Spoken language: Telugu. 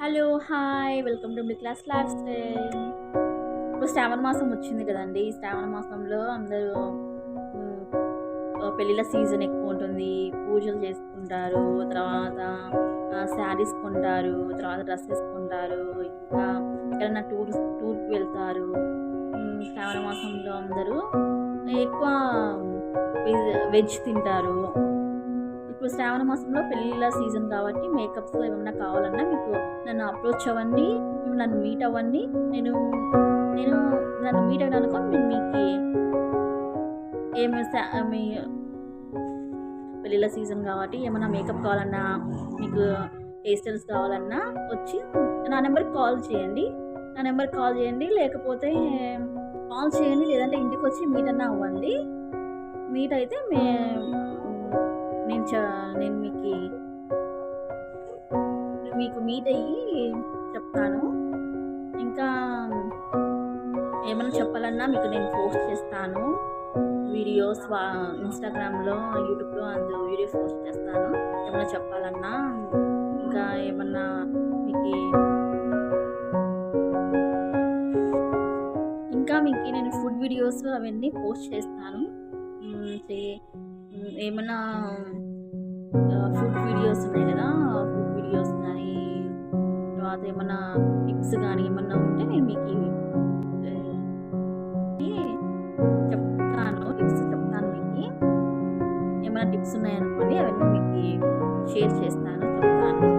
Hello! Hi! Welcome to class life style. ఇప్పుడు శ్రావణ మాసం వచ్చింది కదండీ! ఈ శ్రావణ మాసంలో అందరూ హ్మ్, పెళ్ళిళ్ళ సీజన్ ఎక్కువుంటుంది. పూజలు చేసుకుంటారు. తర్వాత శారీస్ కొంటారు. తర్వాత డ్రెసెస్ కొంటారు. ఇంకా ఎక్కడైనా టూర్‌కి వెళ్తారు. శ్రావణ మాసంలో అందరూ ఎక్కువ వెజ్ తింటారు. ఇప్పుడు శ్రావణ మాసంలో పెళ్ళిళ్ళ సీజన్ కాబట్టి మేకప్స్ ఏమన్నా కావాలన్నా మీకు నన్ను అప్రోచ్ అవ్వండి. నన్ను మీట్ అవ్వండి. నేను నేను నన్ను మీట్ అయ్యాననుకో నేను మీకి ఏమి మీ పెళ్ళిళ్ళ సీజన్ కాబట్టి ఏమన్నా మేకప్ కావాలన్నా, మీకు హెయిర్ స్టైల్స్ కావాలన్నా వచ్చి నా నెంబర్‌కి కాల్ చేయండి. నా నెంబర్‌కి కాల్ చేయండి. లేకపోతే కాల్ చేయండి. లేదంటే ఇంటికొచ్చి మీట్ అన్నా అవ్వండి. మీట్ అయితే నేను నేను మీకు మీట్ అయ్యి చెప్తాను. ఇంకా ఏమన్నా చెప్పాలన్నా మీకు నేను పోస్ట్ చేస్తాను. వీడియోస్ ఇన్‌స్టాగ్రామ్‌లో, యూట్యూబ్‌లో వీడియోస్ పోస్ట్ చేస్తాను. ఏమన్నా చెప్పాలన్నా ఇంకా ఏమన్నా మీకి మీకు నేను ఫుడ్ వీడియోస్ అవన్నీ పోస్ట్ చేస్తాను. ఏమన్నా ఫుడ్ వీడియోస్ ఉన్నాయి కదా! ఫుడ్ వీడియోస్ కానీ, తర్వాత ఏమన్నా టిప్స్ కానీ ఏమన్నా ఉంటే నేను మీకు చెప్తాను. టిప్స్ చెప్తాను మీకు. ఏమైనా టిప్స్ ఉన్నాయనుకోండి అవన్నీ మీకు షేర్ చేస్తాను, చెప్తాను.